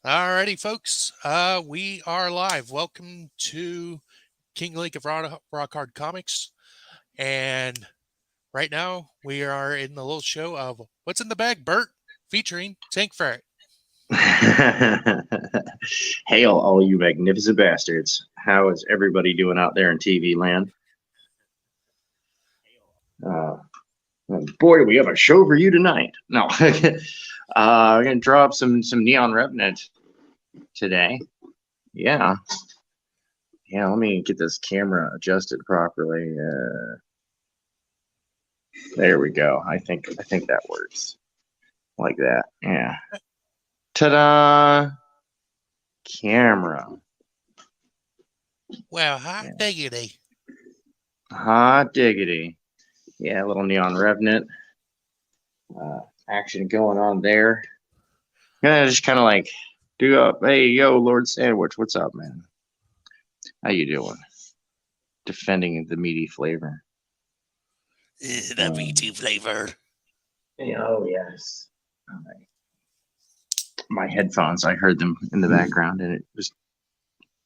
Alrighty, folks. We are live. Welcome to King Lake of Rock Hard Comics. And right now, we are in the little show of What's in the Bag, Bert, featuring Tank Ferret. Hail, all you magnificent bastards. How is everybody doing out there in TV land? Uh, Boy, we have a show for you tonight. No, we're going to drop some Neon Revenant today. Yeah. Yeah, let me get this camera adjusted properly. There we go. I think that works. Like that. Yeah. Ta-da! Camera. Well, hot diggity. Hot diggity. Yeah, a little Neon Revenant. Action going on there. Gonna just kind of like do up. Hey, yo, Lord Sandwich, what's up, man? How you doing? Defending the meaty flavor. The V2 flavor. Oh yes. My headphones. I heard them in the background, and it was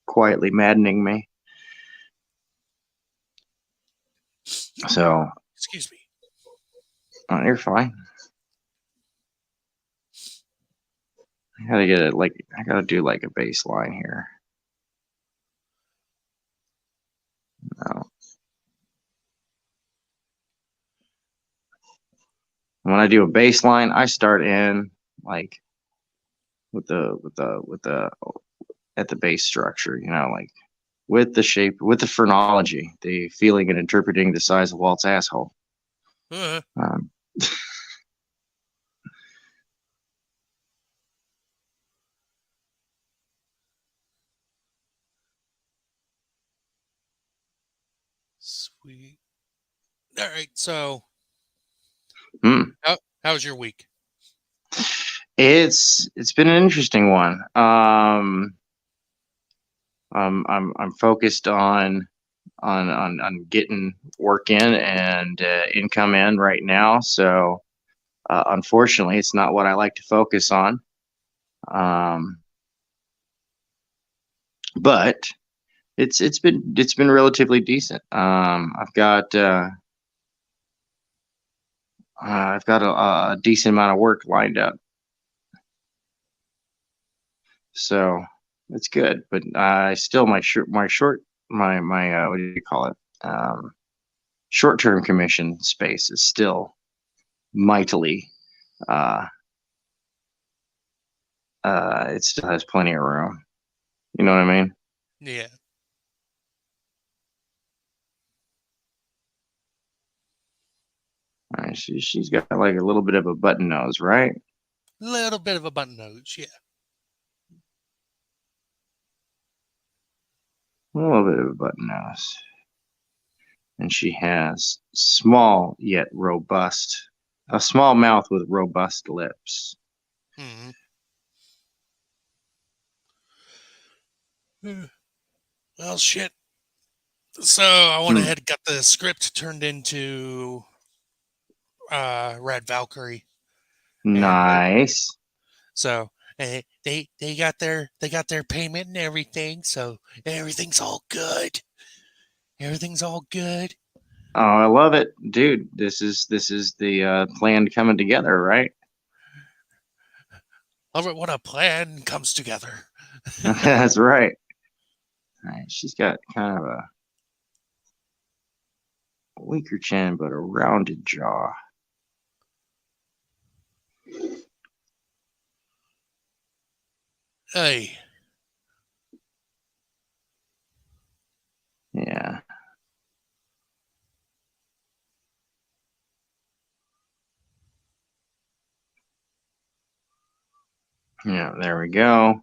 quietly maddening me. So, excuse me. Oh, you're fine. I gotta get it. I gotta do like a baseline here. No. When I do a baseline, I start in like with the at the base structure, like with the shape, with the phrenology, the feeling and interpreting the size of Walt's asshole. Um, Sweet. All right. So, hmm. how's your week? It's been an interesting one. I'm focused on getting work in and income in right now. So unfortunately, it's not what I like to focus on. But it's been relatively decent. I've got a decent amount of work lined up, so it's good. But still my what do you call it? Short-term commission space is still mightily. It still has plenty of room. You know what I mean? Yeah. All right, she's got like a little bit of a button nose, right? A little bit of a button nose, yeah. A little bit of a button nose. And she has small yet robust, a small mouth with robust lips. Mm-hmm. Well, shit. So I went ahead and got the script turned into Red Valkyrie. Nice. So they got their payment and everything. So everything's all good. Everything's all good. Oh, I love it, dude. This is the plan coming together, right? Love it when a plan comes together. That's right. All right. She's got kind of a weaker chin, but a rounded jaw. Hey. Yeah. Yeah, there we go.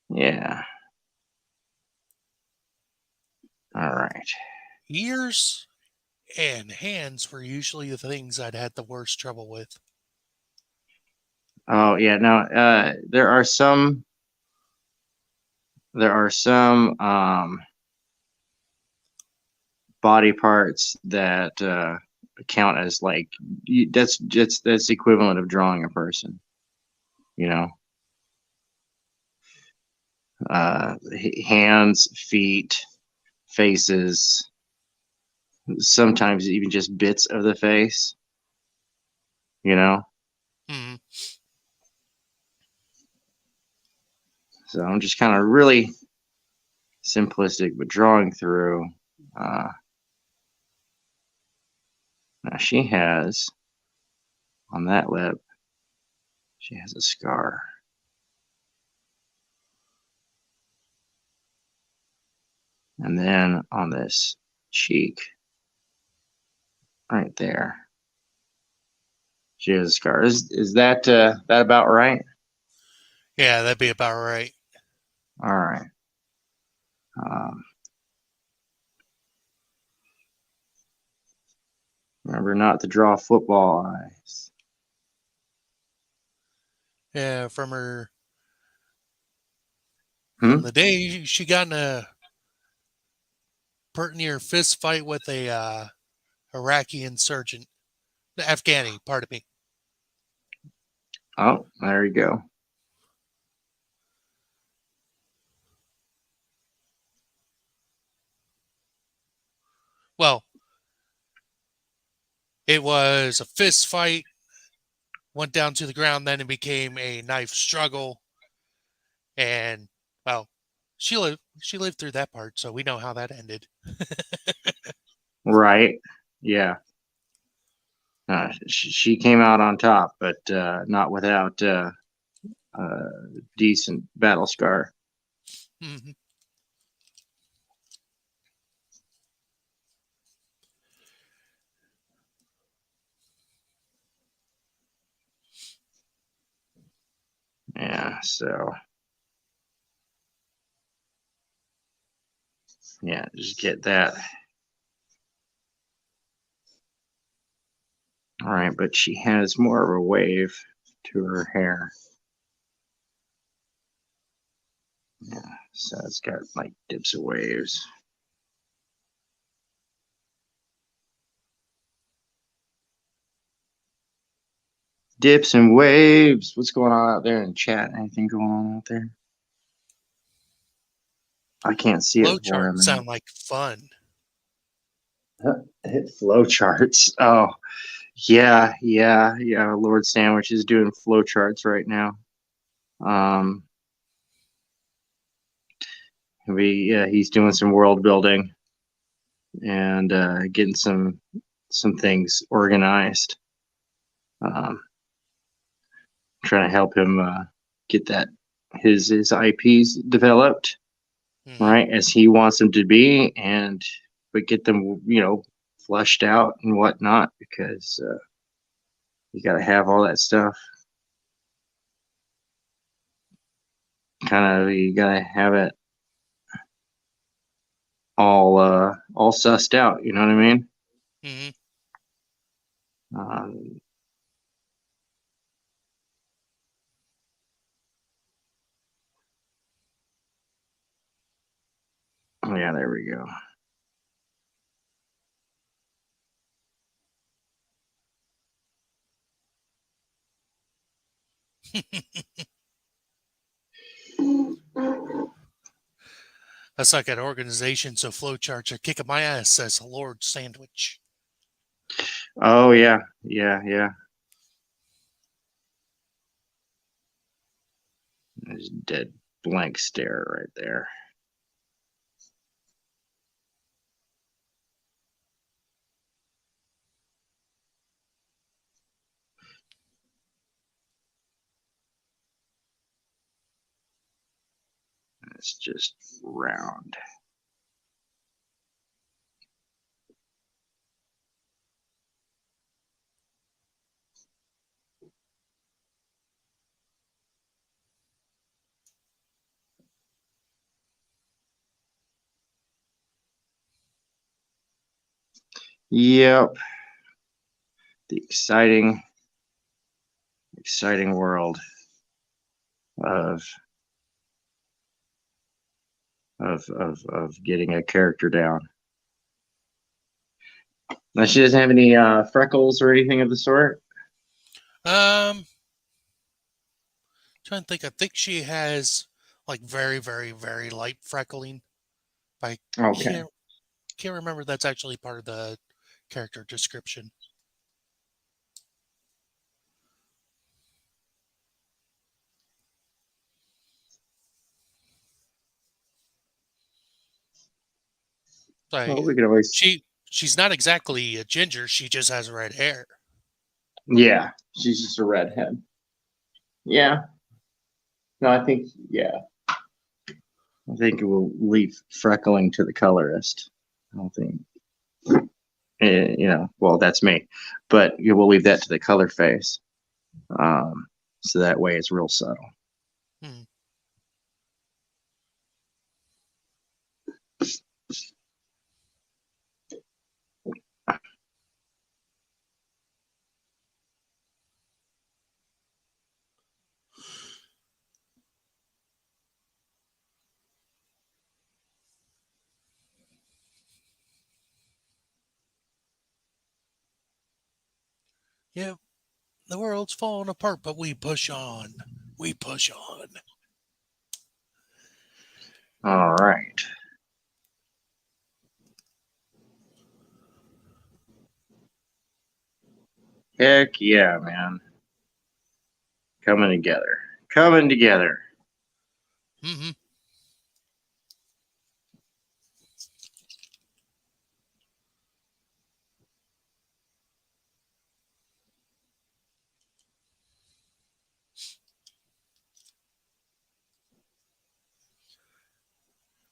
Yeah. All right. Ears and hands were usually the things I'd had the worst trouble with. Oh, yeah. Now, there are some body parts that count as like that's the equivalent of drawing a person. You know, hands, feet, faces, sometimes even just bits of the face. You know, Hmm. so I'm just kind of really simplistic, but drawing through. Uh, Now she has on that lip, she has a scar. And then on this cheek, right there, she has a scar. Is that about right? Yeah, that'd be about right. All right. Um, Remember not to draw football eyes. Yeah, from her from Hmm? the day she got in a pert near fist fight with a Iraqi insurgent, the Afghani, pardon me. Oh, there you go. Well, it was a fist fight, went down to the ground, then it became a knife struggle, and well, she lived through that part, so we know how that ended. Right. Yeah. She came out on top, but not without a decent battle scar. Mhm. Yeah. So yeah, just get that. All right, but she has more of a wave to her hair. Yeah, so it's got like dips of waves. Dips and waves. What's going on out there in chat? Anything going on out there? I can't see it for Flowcharts him. sound like fun. Hit flow charts. Oh, yeah. Lord Sandwich is doing flow charts right now. Um, he's doing some world building and getting some things organized. Um, Trying to help him get that his IPs developed Hmm. right as he wants them to be, and but get them flushed out and whatnot because you got to have all that stuff. Kind of you got to have it all sussed out. You know what I mean? Hmm. Um, oh yeah, there we go. I suck at organization, so flowcharts are kicking my ass, says Lord Sandwich. Oh yeah. There's dead blank stare right there. It's just round. Yep. The exciting world of of getting a character down. Now she doesn't have any freckles or anything of the sort. Um, trying to think. I think she has like very, very, very light freckling. But I Okay. can't remember if that's actually part of the character description. Well, Like we could always. she's not exactly a ginger. She just has red hair. Yeah, she's just a redhead. Yeah. No, I think. Yeah, I think we'll leave freckling to the colorist. I don't think. Well, that's me, but we'll leave that to the color face. So that way it's real subtle. Hmm. Yeah, the world's falling apart, but we push on. We push on. All right. Heck yeah, man. Coming together. Coming together. Hmm.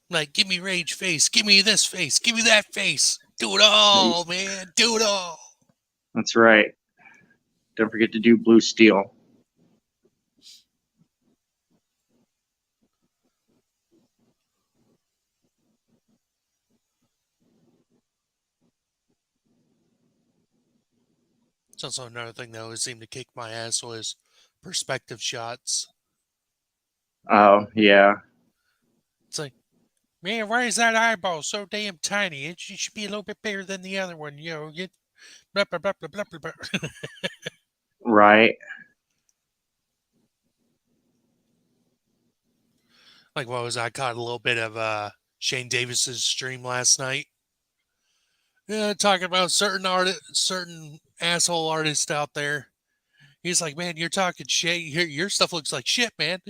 Like, give me rage face. Give me this face. Give me that face. Do it all, man. Do it all. That's right. Don't forget to do blue steel. It's also another thing that always seemed to kick my ass was perspective shots. Oh, yeah. It's like, man, why is that eyeball so damn tiny? It should be a little bit bigger than the other one. You know, get blah blah blah blah blah blah. Blah. Right. Like, what was I caught a little bit of Shane Davis's stream last night? Yeah, talking about certain asshole artist out there. He's like, man, you're talking shit. Your stuff looks like shit, man.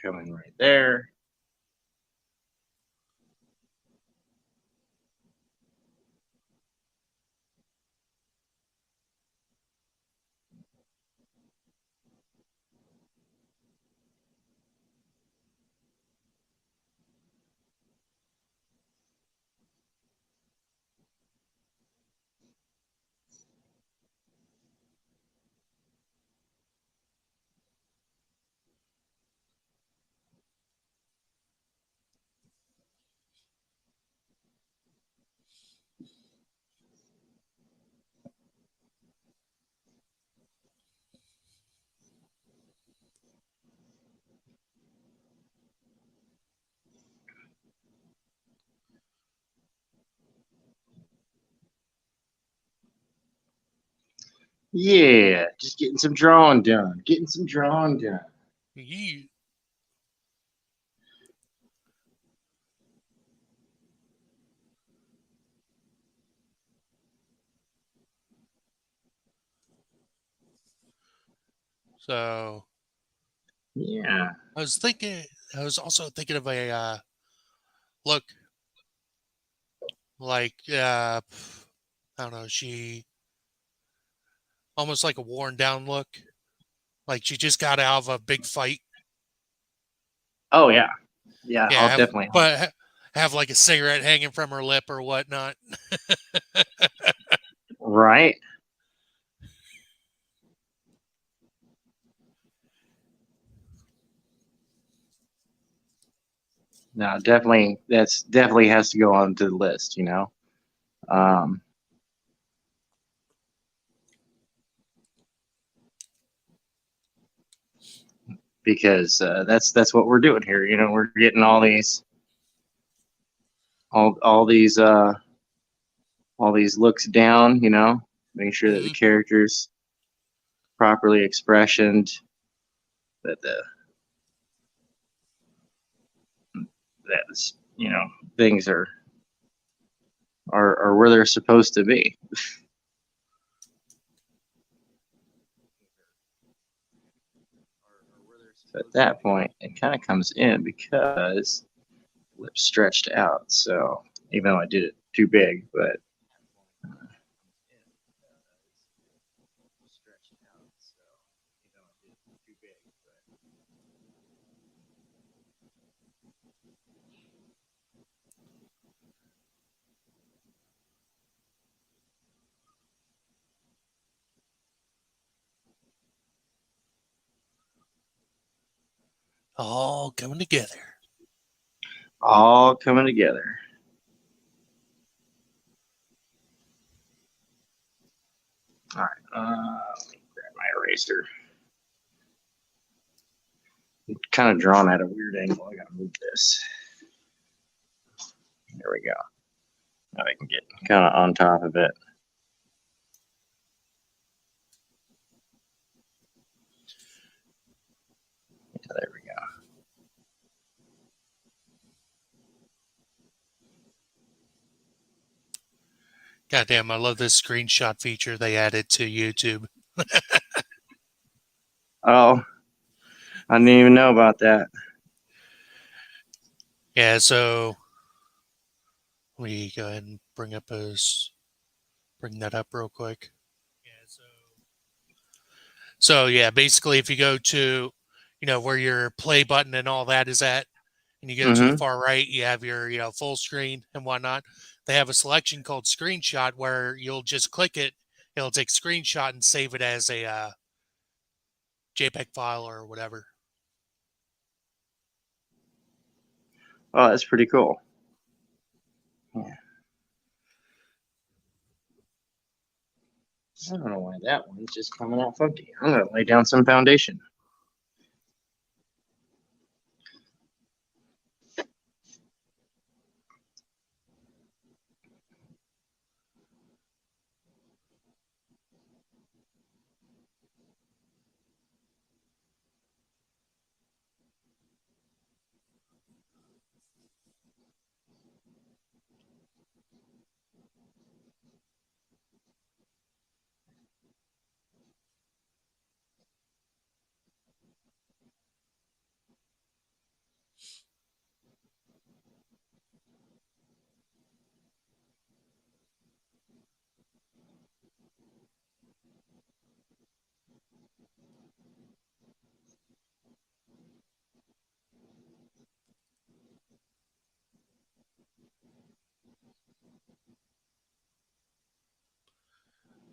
Coming right there. Yeah, just getting some drawing done. Getting some drawing done. Yeah. So Yeah. I was thinking. I was also thinking of a look. Like, I don't know, she almost like a worn down look. Like she just got out of a big fight. Oh yeah, yeah. Yeah, I'll definitely. have like a cigarette hanging from her lip or whatnot. Right. No, definitely. That's definitely has to go on to the list. Um, because that's what we're doing here. We're getting all these looks down. Making sure that the Hmm. characters properly expressioned, that things are where they're supposed to be. So at that point, it kind of comes in because lips stretched out. So even though I did it too big, but All coming together. all coming together. All right, let me grab my eraser. Kind of drawn at a weird angle. I gotta move this. There we go. Now I can get kind of on top of it. Yeah, there we go. Goddamn, I love this screenshot feature they added to YouTube. Oh, I didn't even know about that. Yeah, so we go ahead and bring that up real quick. So yeah, basically if you go to, where your play button and all that is at, and you go to the Mm-hmm. far right, you have your, full screen and whatnot. They have a selection called screenshot where you'll just click it, it'll take screenshot and save it as a JPEG file or whatever. Oh, that's pretty cool. Yeah. I don't know why that one's just coming out funky. I'm gonna lay down some foundation.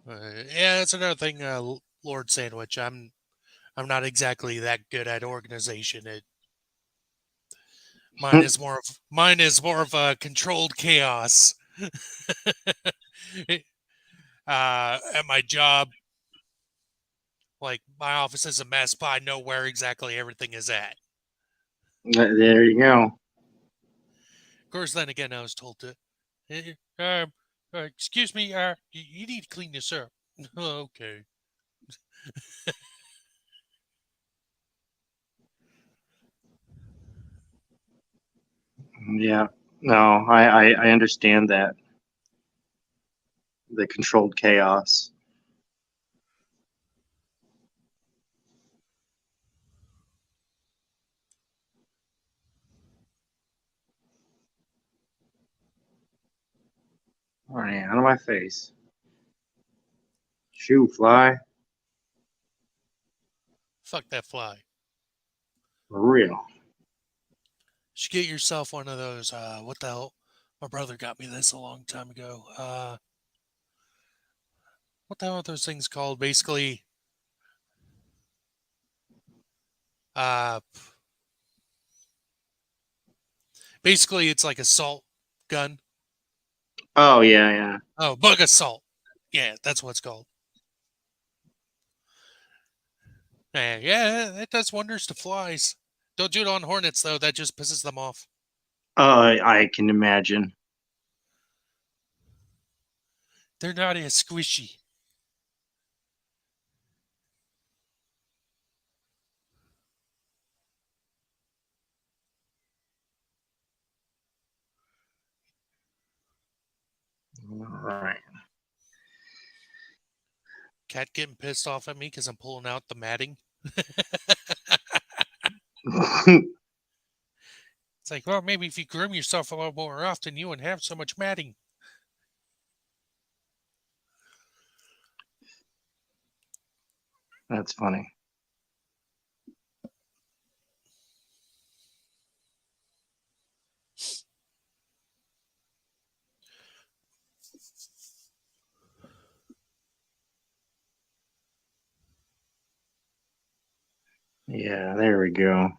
Yeah, that's another thing, Lord Sandwich. I'm not exactly that good at organization. Mine is more of a controlled chaos. At my job, like my office is a mess, but I know where exactly everything is at. There you go. Of course, then again, I was told to, excuse me, you need to clean this up. Okay. Yeah. No, I understand that, the controlled chaos. Oh, yeah, out of my face. Shoo, fly. Fuck that fly. For real. You should get yourself one of those. What the hell? My brother got me this a long time ago. What the hell are those things called? Uh, basically, it's like a salt gun. Oh, yeah, yeah. Oh, bug assault. Yeah, that's what it's called. Yeah, it does wonders to flies. Don't do it on hornets though. That just pisses them off. I can imagine. They're not as squishy. All right. Cat getting pissed off at me because I'm pulling out the matting. It's like, well, maybe if you groom yourself a little more often, you wouldn't have so much matting. That's funny. Yeah, there we go.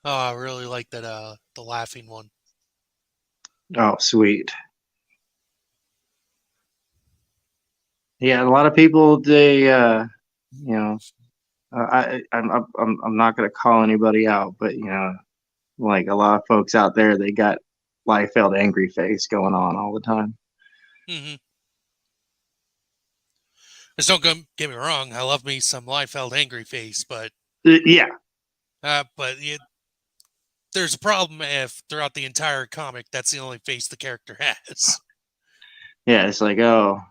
Oh, I really like that. The laughing one. Oh, sweet. Yeah, a lot of people they you know I'm not gonna call anybody out, but like a lot of folks out there, they got Liefeld angry face going on all the time. Mm-hmm. Just don't get me wrong. I love me some Liefeld angry face, Yeah, there's a problem if throughout the entire comic that's the only face the character has. yeah, it's like, oh,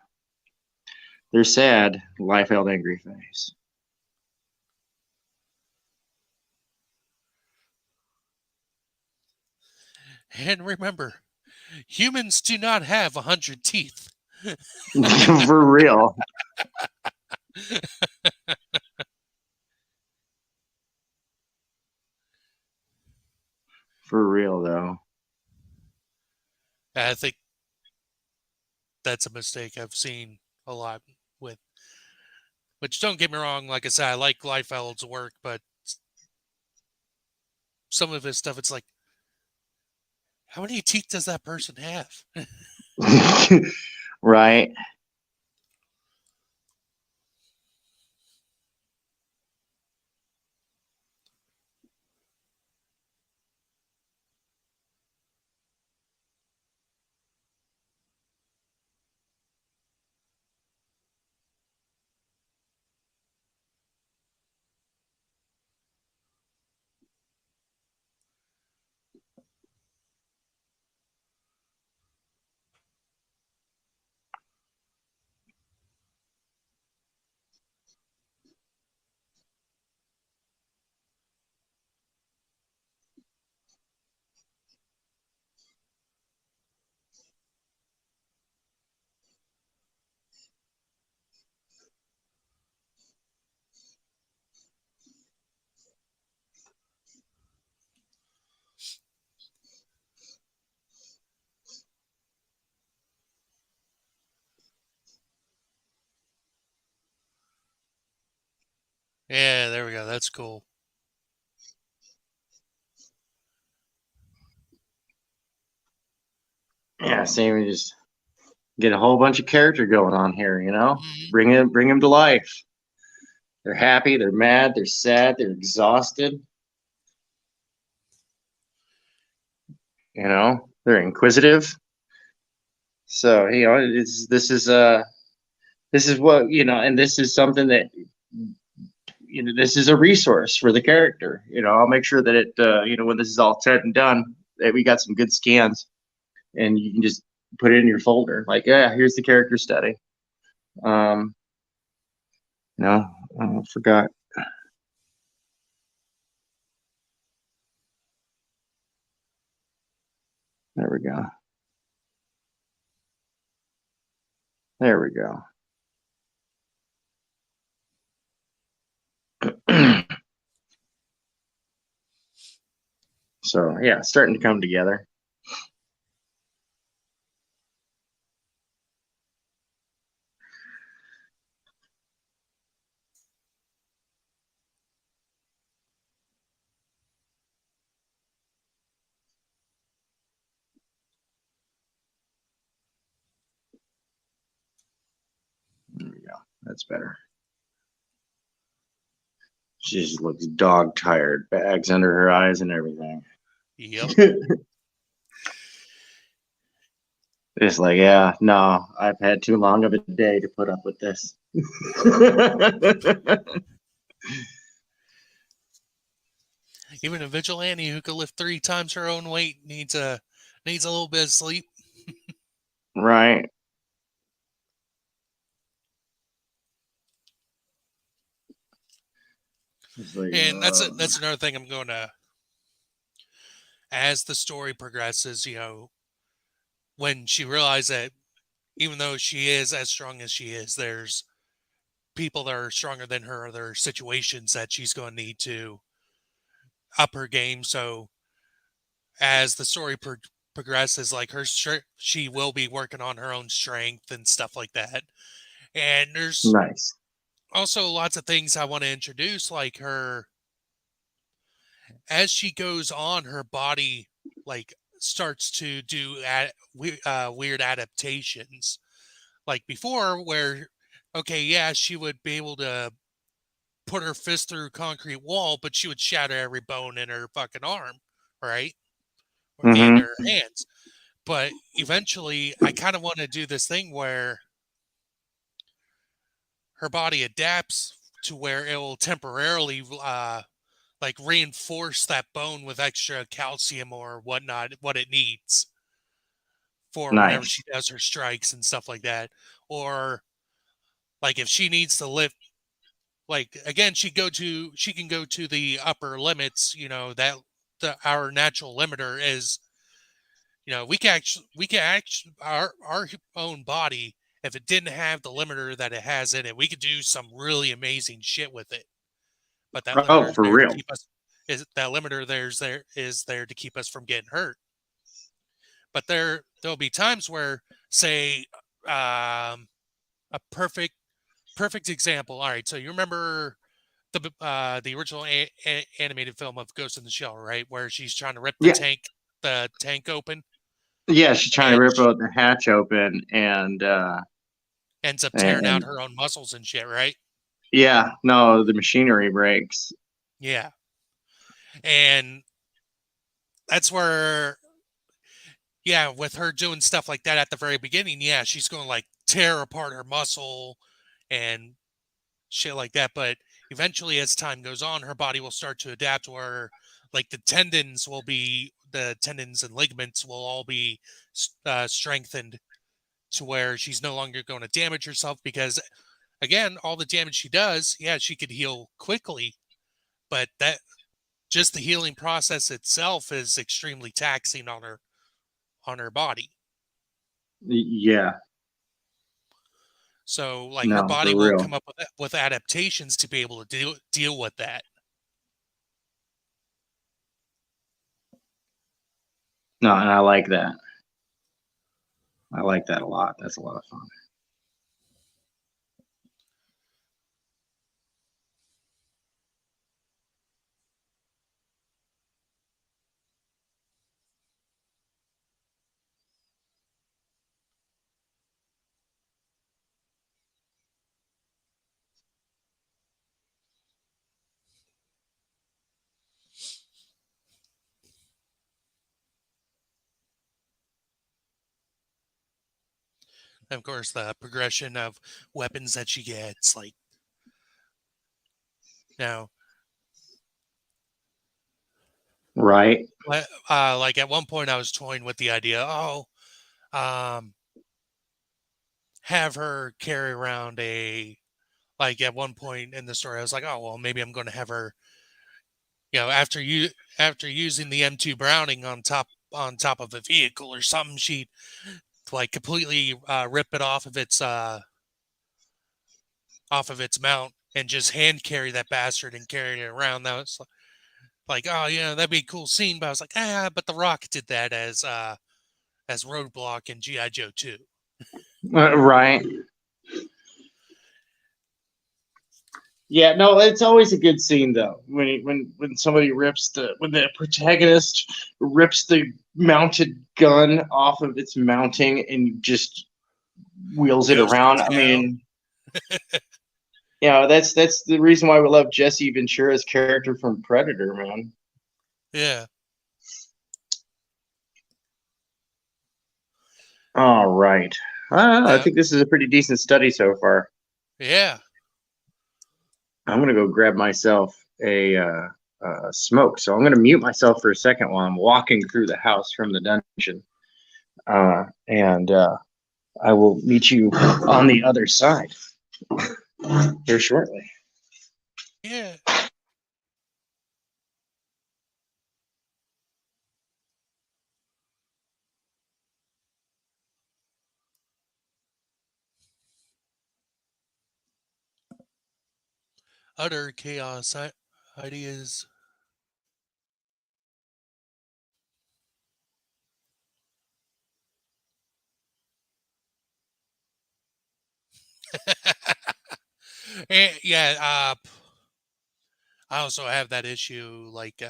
they're sad. Liefeld angry face. And remember, humans do not have 100 teeth. For real. For real though. I think that's a mistake I've seen a lot with. Which don't get me wrong, like I said, I like Liefeld's work, but some of his stuff, it's like, how many teeth does that person have? Right. Yeah, there we go. That's cool. Yeah, same. We just get a whole bunch of character going on here. Mm-hmm. Bring them to life. They're happy. They're mad. They're sad. They're exhausted. They're inquisitive. So this is what and this is something that this is a resource for the character. I'll make sure that it when this is all said and done, that we got some good scans, and you can just put it in your folder. Like, yeah, here's the character study. Um, no, I forgot. . There we go. There we go. So yeah, starting to come together. There we go. That's better. She just looks dog tired, bags under her eyes and everything. Yep. It's like, yeah, no, I've had too long of a day to put up with this. Even a vigilante who could lift 3 times her own weight needs a little bit of sleep. Right. Like, And that's another thing I'm going to, as the story progresses, when she realized that even though she is as strong as she is, there's people that are stronger than her, or there are situations that she's going to need to up her game. So as the story progresses, like she will be working on her own strength and stuff like that. And there's nice. also lots of things I want to introduce, like her, as she goes on, her body like starts to do weird adaptations. Like before, where okay, yeah, she would be able to put her fist through a concrete wall, but she would shatter every bone in her fucking arm, right? And Mm-hmm. her hands. But eventually, I kind of want to do this thing where her body adapts to where it will temporarily like reinforce that bone with extra calcium or whatnot, what it needs for whenever Nice. she does her strikes and stuff like that. Or like if she needs to lift, like again, she can go to the upper limits. That our natural limiter is, we can actually our own body, if it didn't have the limiter that it has in it, we could do some really amazing shit with it. But that Oh, limiter is for there to real. keep us. Is that limiter is there to keep us from getting hurt? But there'll be times where, say, a perfect example. All right, so you remember the original animated film of Ghost in the Shell, right? Where she's trying to rip Yeah. the tank open, Yeah, she's trying to and rip she out the hatch open ends up tearing out and her own muscles and shit, right? yeah, no, the machinery breaks. Yeah, and that's where, yeah, with her doing stuff like that at the very beginning, yeah, she's going to like tear apart her muscle and shit like that. But eventually, as time goes on, her body will start to adapt where, like, the tendons and ligaments will all be strengthened to where she's no longer going to damage herself. Because, again, all the damage she does, yeah, she could heal quickly, but that just the healing process itself is extremely taxing on her body. Yeah, So, like, her no, body for will real. come up with adaptations to be able to deal with that. No, and I like that. I like that a lot. That's a lot of fun. And of course, the progression of weapons that she gets, like now, Right. like at one point, I was toying with the idea, um, have her carry around like at one point in the story, I was like, oh well, maybe I'm going to have her, after using the M2 Browning on top. on top of a vehicle or something, she'd like completely rip it off of its mount and just hand carry that bastard and carry it around. That was like, oh yeah, that'd be a cool scene. But I was like, but The Rock did that as Roadblock in GI Joe 2. Right. Yeah, no, it's always a good scene though when somebody when the protagonist rips the mounted gun off of its mounting and just wheels it Goes to around. I town. mean, that's the reason why we love Jesse Ventura's character from Predator, man. Yeah. All right. I Now, think this is a pretty decent study so far. yeah. I'm gonna go grab myself a smoke. So I'm gonna mute myself for a second while I'm walking through the house from the dungeon, and I will meet you on the other side here shortly. Yeah. Utter chaos ideas. And yeah, I also have that issue. Like,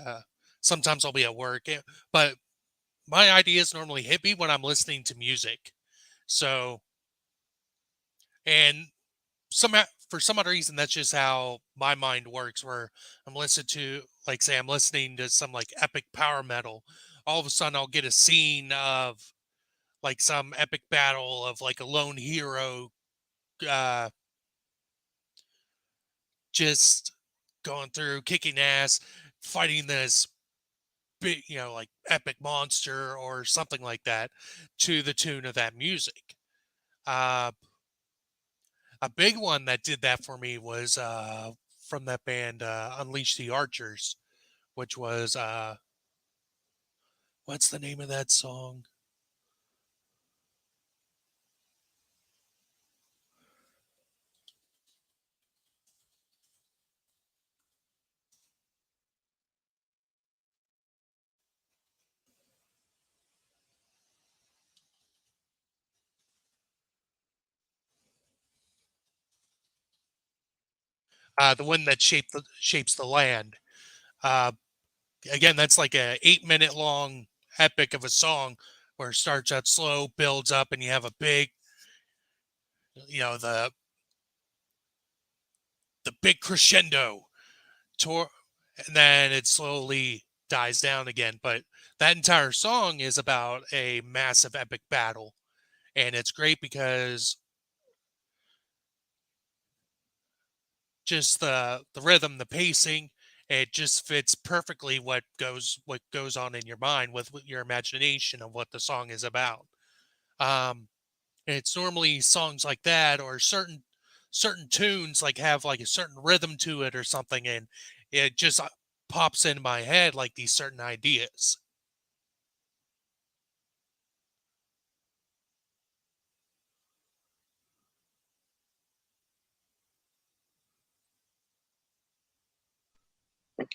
sometimes I'll be at work, but my ideas normally hit me when I'm listening to music. So, and for some other reason, that's just how my mind works. Where I'm listening to, like, say, I'm listening to some like epic power metal. All of a sudden, I'll get a scene of like some epic battle of like a lone hero, uh, just going through, kicking ass, fighting this big, like epic monster or something like that, to the tune of that music. Uh, a big one that did that for me was from that band Unleash the Archers, which was what's the name of that song? The one that shapes the land. Uh, Again, that's like a 8 minute long epic of a song where it starts out slow, builds up, and you have a big, you know, the big crescendo, tor- and then it slowly dies down again. But that entire song is about a massive epic battle, and it's great because just the rhythm, the pacing, it just fits perfectly what goes on in your mind with your imagination of what the song is about. Um, and it's normally songs like that or certain tunes like have like a certain rhythm to it or something, and it just pops in my head like these certain ideas.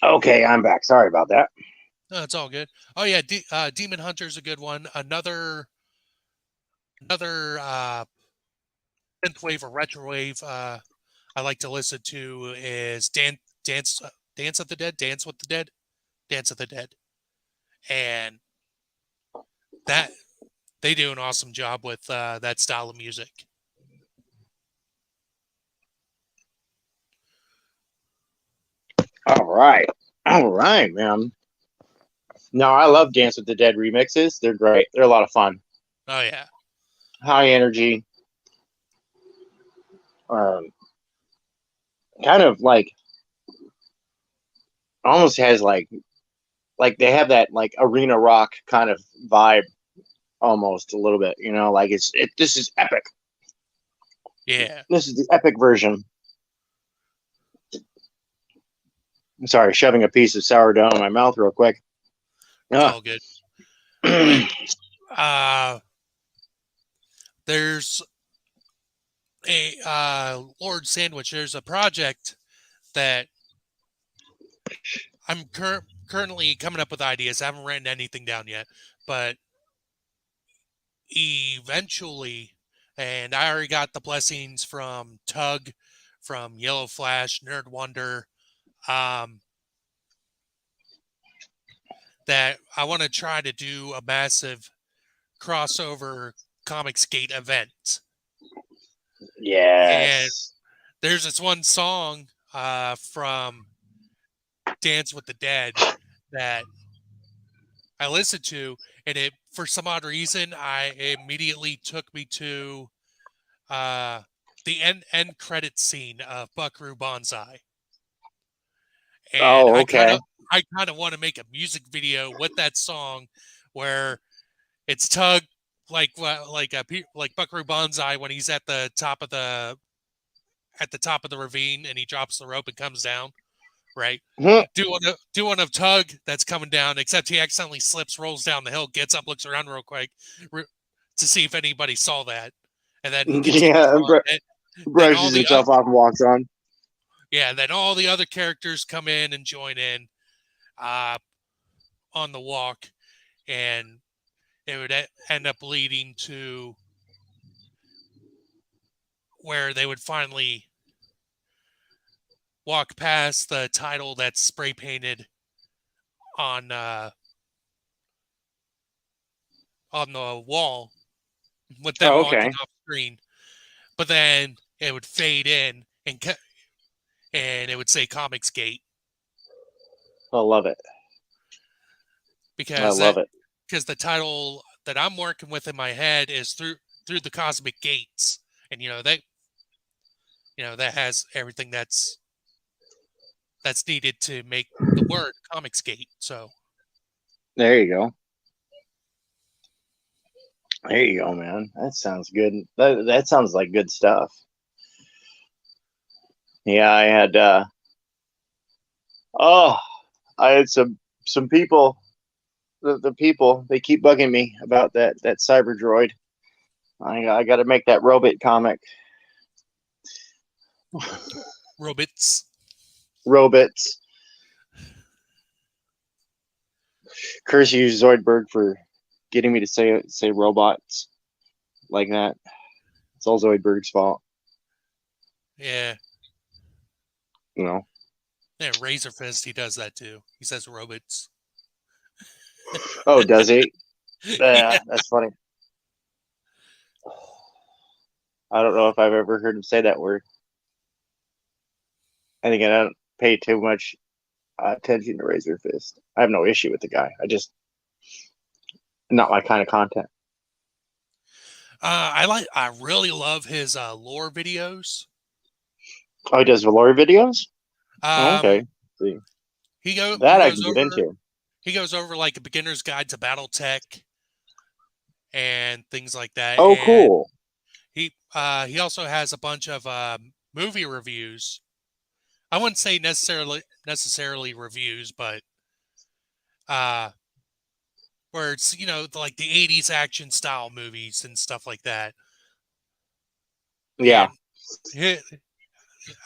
Okay, I'm back. Sorry about that. No, it's all good. Oh yeah, Demon Hunter's a good one. Another synthwave or retrowave I like to listen to is Dance of the Dead, Dance with the Dead, Dance of the Dead, and that they do an awesome job with that style of music. All right, man. No, I love Dance with the Dead remixes. They're great. They're a lot of fun. Oh yeah, High energy. Um, kind of like almost has like they have that like arena rock kind of vibe almost a little bit. Like this is epic. yeah, This is the epic version. I'm sorry, shoving a piece of sourdough in my mouth real quick. it's Ah, all good. uh, there's a Lord Sandwich. There's a project that I'm currently coming up with ideas. I haven't written anything down yet, but eventually, and I already got the blessings from Tug, from Yellow Flash, Nerd Wonder, um, that I want to try to do a massive crossover Comics Gate event. And Yes. there's this one song from Dance with the Dead that I listened to, and it, for some odd reason, I immediately took me to uh, the end credit scene of Buckaroo Banzai, and Oh, okay. I kind of want to make a music video with that song, where it's Tug like Buckaroo Banzai when he's at the top of the ravine and he drops the rope and comes down, right? Hmm. Do one of Tug that's coming down, except he accidentally slips, rolls down the hill, gets up, looks around real quick to see if anybody saw that, and then he continues Yeah, on. Then all brushes the himself off and walks on. yeah, then all the other characters come in and join in uh, on the walk, and it would end up leading to where they would finally walk past the title that's spray painted on on the wall with them Oh, walking okay. off screen. But then it would fade in and it would say Comics Gate I love it. I because love it. the title that I'm working with in my head is through the cosmic gates, and that has everything that's needed to make the word Comics Gate. So There you go. There you go, man. That sounds good. That sounds like good stuff. Yeah, I had oh, I had some people the people they keep bugging me about that cyber droid. I got to make that robot comic. robots. Robots. Curse you, Zoidberg, for getting me to say robots like that. It's all Zoidberg's fault, Yeah. you know. Yeah, Razor Fist, he does that too. He says robots. Oh, does he? Yeah. Yeah, that's funny. I don't know if I've ever heard him say that word. And again, I don't pay too much attention to Razor Fist. I have no issue with the guy. I just not my kind of content. I really love his lore videos. Oh, he does Valori videos. Oh, Um, okay. See, he that I goes can get over into. like a beginner's guide to battle tech and things like that. Oh, And cool. he also has a bunch of movie reviews. I wouldn't say necessarily reviews, but uh, where it's like the '80s action style movies and stuff like that. Yeah. And hi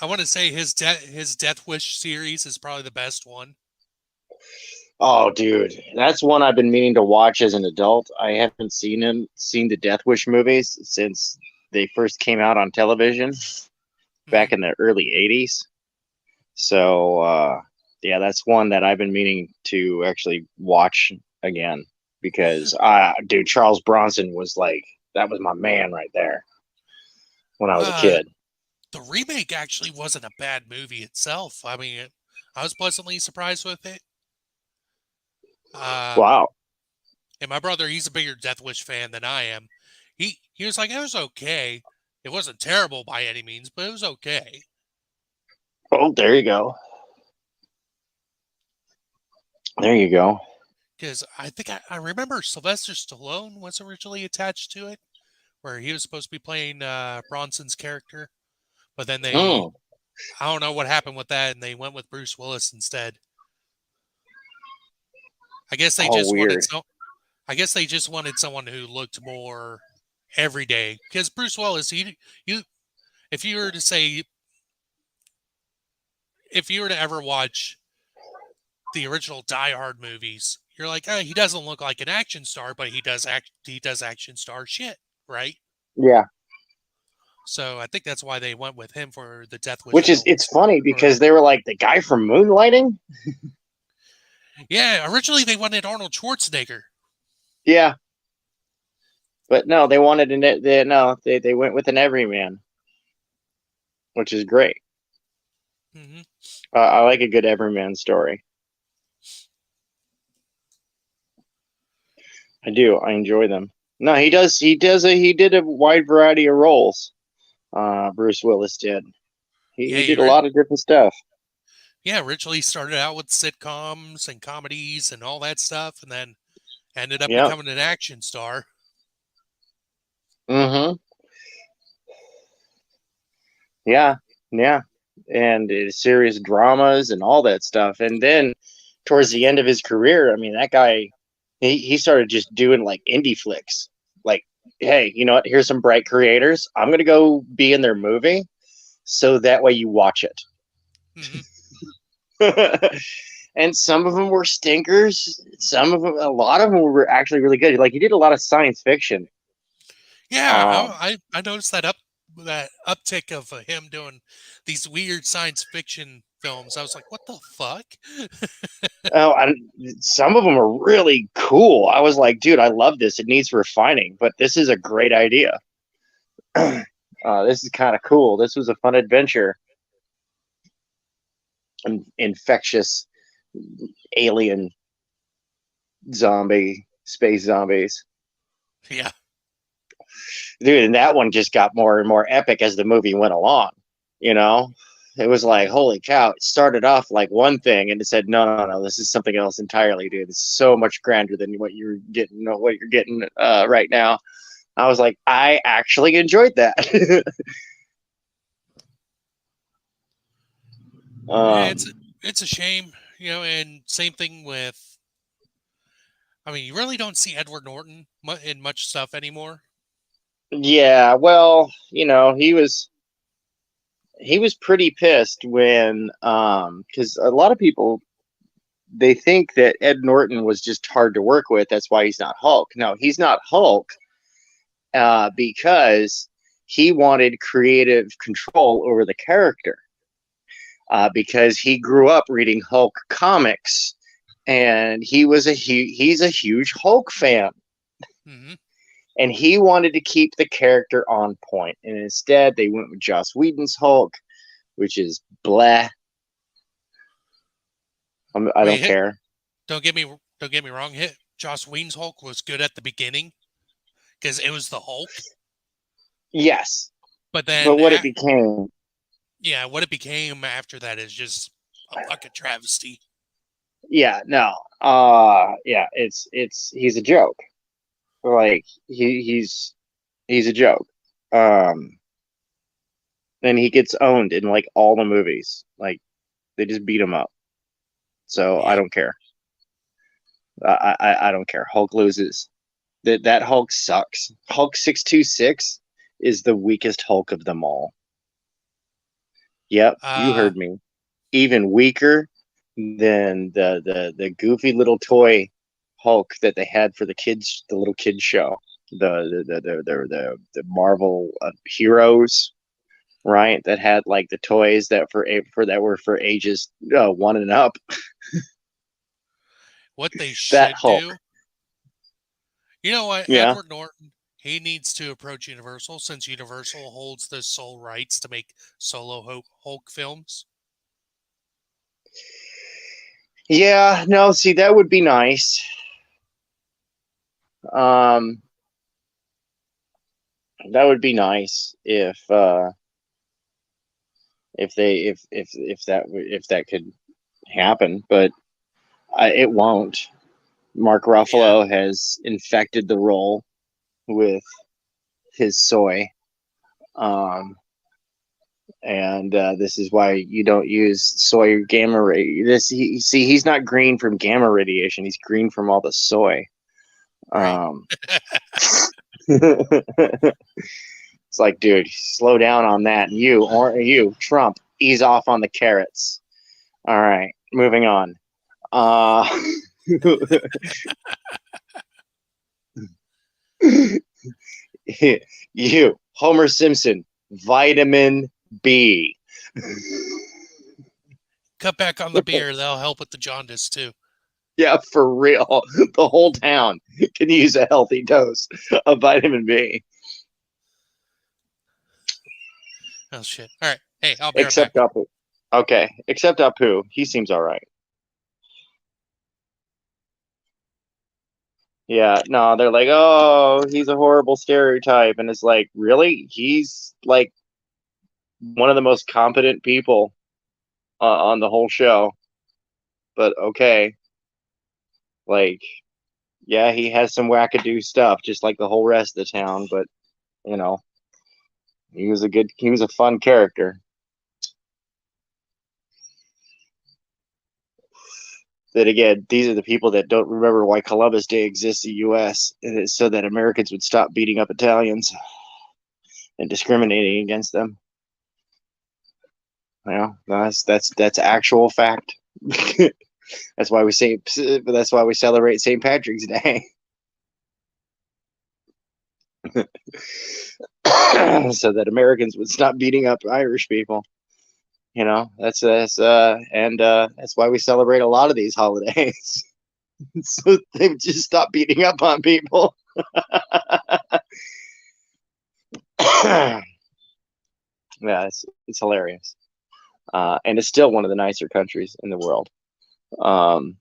I want to say his Death Wish series is probably the best one. Oh, dude, that's one I've been meaning to watch as an adult. I haven't seen the Death Wish movies since they first came out on television Hmm. back in the early '80s. So, yeah, that's one that I've been meaning to actually watch again because, dude, Charles Bronson was like that was my man right there when I was a Uh, kid. the remake actually wasn't a bad movie itself. I mean, I was pleasantly surprised with it. Uh, Wow. and my brother, he's a bigger Death Wish fan than I am. He was like, it was okay. It wasn't terrible by any means, but it was okay. Oh, there you go. There you go. Because I think I remember Sylvester Stallone was originally attached to it, where he was supposed to be playing Bronson's character, but then Mm. I don't know what happened with that, and they went with Bruce Willis instead. I guess they Oh, just wanted weird. some. I guess they just wanted someone who looked more everyday. Because Bruce Willis, you, if you were to say, if you were to ever watch the original Die Hard movies, you're like, oh, he doesn't look like an action star, but he does action star shit, right? Yeah, So I think that's why they went with him for the Death Wish which is it's films. funny Or because they were like the guy from Moonlighting. yeah, originally they wanted Arnold Schwarzenegger. Yeah, but no, they wanted they went with an everyman, which is great. Hmm. I like a good everyman story. I do. I enjoy them. No, he does. He did a wide variety of roles. Bruce Willis did. Yeah, He did a lot of different stuff. yeah, originally started out with sitcoms and comedies and all that stuff, and then ended up Yep. becoming an action star. Mm-hmm. Yeah. Yeah. And serious dramas and all that stuff. And then towards the end of his career, I mean, that guy, he started just doing like indie flicks. Like, hey, you know what? Here's some bright creators. I'm gonna go be in their movie, so that way you watch it. Hmm. And some of them were stinkers. Some of them, a lot of them were actually really good. Like he did a lot of science fiction. Yeah, Um, I noticed that uptick of him doing these weird science fiction films. I was like, what the fuck? oh, and some of them are really cool. I was like, dude, I love this. It needs refining, but this is a great idea. This is kind of cool. This was a fun adventure. Infectious alien space zombies. Yeah, Dude, and that one just got more and more epic as the movie went along. You know, it was like, hmm, holy cow! It started off like one thing, and it said, no, no, no, this is something else entirely, dude. It's so much grander than what you're getting right now. I was like, I actually enjoyed that. yeah. um, It's a shame, And same thing with. I mean, you really don't see Edward Norton in much stuff anymore. yeah, well, he was pretty pissed when because a lot of people they think that Ed Norton was just hard to work with. That's why he's not Hulk. No, he's not Hulk because he wanted creative control over the character because he grew up reading Hulk comics and he's a huge Hulk fan Hmm. and he wanted to keep the character on point. And instead, they went with Joss Whedon's Hulk, which is bleh. I don't Wait, care. don't get me don't get me wrong. Joss Whedon's Hulk was good at the beginning because it was the Hulk, Yes, but but then what it became, yeah, what it became after that is just a fucking travesty. yeah, no, yeah, he's a joke. Like he's a joke. Um, and he gets owned in like all the movies. Like they just beat him up. So I Yep. don't care. I don't care. Hulk loses. That Hulk sucks. Hulk 626 is the weakest Hulk of them all. Yep, you Uh, heard me. Even weaker than the goofy little toy Hulk that they had for the little kids show, the Marvel heroes, right? That had like the toys that were for ages one and up. what they That should Hulk, do, you know what? yeah, Edward Norton, he needs to approach Universal since Universal holds the sole rights to make solo Hulk films. yeah. No, see, that would be nice. Um, that would be nice if they if that could happen, but it won't. Mark Yeah. Ruffalo has infected the role with his soy, um, and this is why you don't use soy gamma ray. He's not green from gamma radiation. He's green from all the soy. Right. Um, it's like, dude, slow down on that. You, Trump, ease off on the carrots. All right, moving on. Uh, you, Homer Simpson, vitamin B. Cut back on the beer. That'll help with the jaundice too. Yeah, for real. The whole town can use a healthy dose of vitamin B. Oh shit. All right. Hey, I'll be right back. Except Apu. Okay, except Apu. He seems all right. Yeah, no, they're like, oh, he's a horrible stereotype. And it's like, really? He's like one of the most competent people on the whole show. But okay. Like, yeah, he has some wackadoo stuff, just like the whole rest of the town. But, you know, he was a fun character. That again, these are the people that don't remember why Columbus Day exists in the U.S. And it's so that Americans would stop beating up Italians and discriminating against them. You know, that's actual fact. That's why we say. That's why we celebrate St. Patrick's Day, so that Americans would stop beating up Irish people. You know, that's that's why we celebrate a lot of these holidays, so they just stop beating up on people. Yeah, it's hilarious, and it's still one of the nicer countries in the world. Um,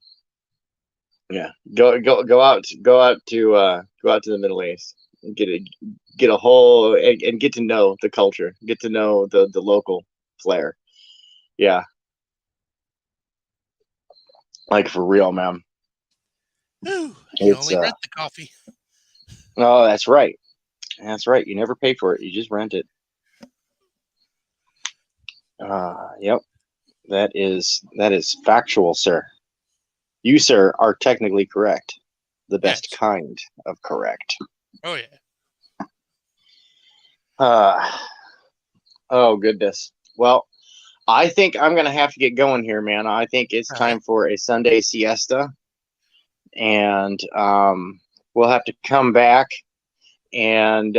yeah, go out to the Middle East and get a whole and get to know the culture, get to know the local flair. Yeah, like for real, man. Ooh, you It's only rent the coffee. oh, that's right. That's right. You never pay for it. You just rent it. Yep. That is factual, sir. You, sir, are technically correct. The best Yes. kind of correct. Oh yeah. Uh, oh goodness. Well, I think I'm gonna have to get going here, man. I think it's All right. time for a Sunday siesta, and we'll have to come back and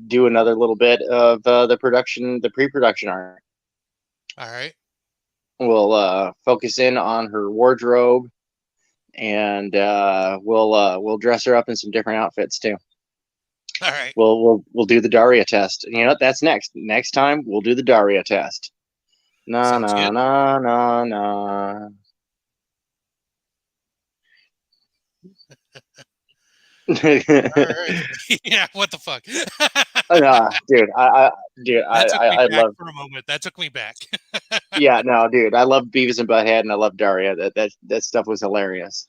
do another little bit of the pre-production art. All right. We'll focus in on her wardrobe, and we'll dress her up in some different outfits too. All right. We'll do the Daria test. You know what? That's next. Next time we'll do the Daria test. Na Sounds na good. na na na. All right. Yeah. What the fuck? Dude, dude, That took me I back love. for a moment. That took me back. Yeah, no, dude, I love Beavis and Butthead, and I love Daria. That stuff was hilarious.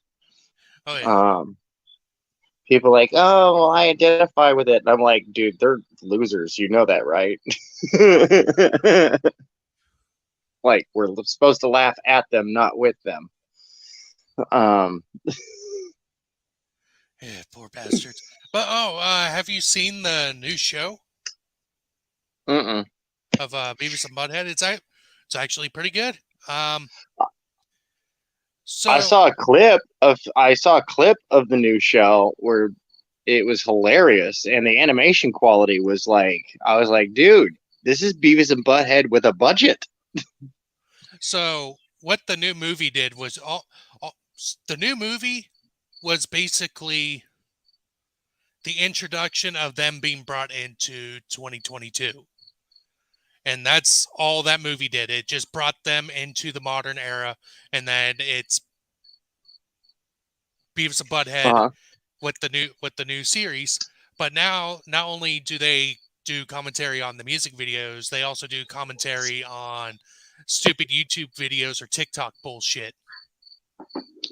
Oh yeah. Um, People like, oh, well, I identify with it, and I'm like, dude, they're losers. You know that, right? Like, we're supposed to laugh at them, not with them. Um, Yeah, poor bastards. But have you seen the new show mm-mm. of Beavis and Butthead? It's actually pretty good. Um, I so saw a clip of the new show where it was hilarious, and the animation quality was like, I was like, dude, this is Beavis and Butthead with a budget. so what the new movie did was the new movie was basically the introduction of them being brought into 2022. And that's all that movie did. It just brought them into the modern era, and then it's Beavis and Butthead Uh-huh. with the new series. But now, not only do they do commentary on the music videos, they also do commentary on stupid YouTube videos or TikTok bullshit.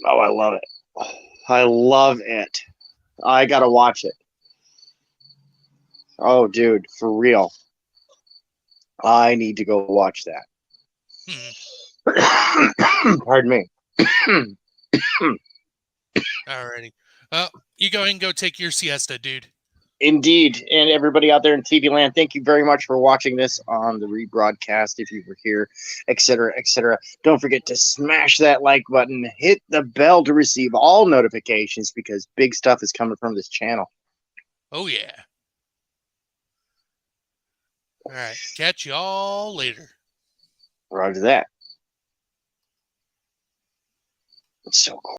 Oh, I love it. I love it. I gotta watch it. Oh, dude, for real. I need to go watch Hmm. that. Pardon me. Alrighty. Well, you go ahead and go take your siesta, dude. Indeed. And everybody out there in TV land, thank you very much for watching this on the rebroadcast. If you were here, etc., etc. Don't forget to smash that like button, hit the bell to receive all notifications because big stuff is coming from this channel. Oh, yeah. All right. Catch y'all later. Roger that. It's so cool.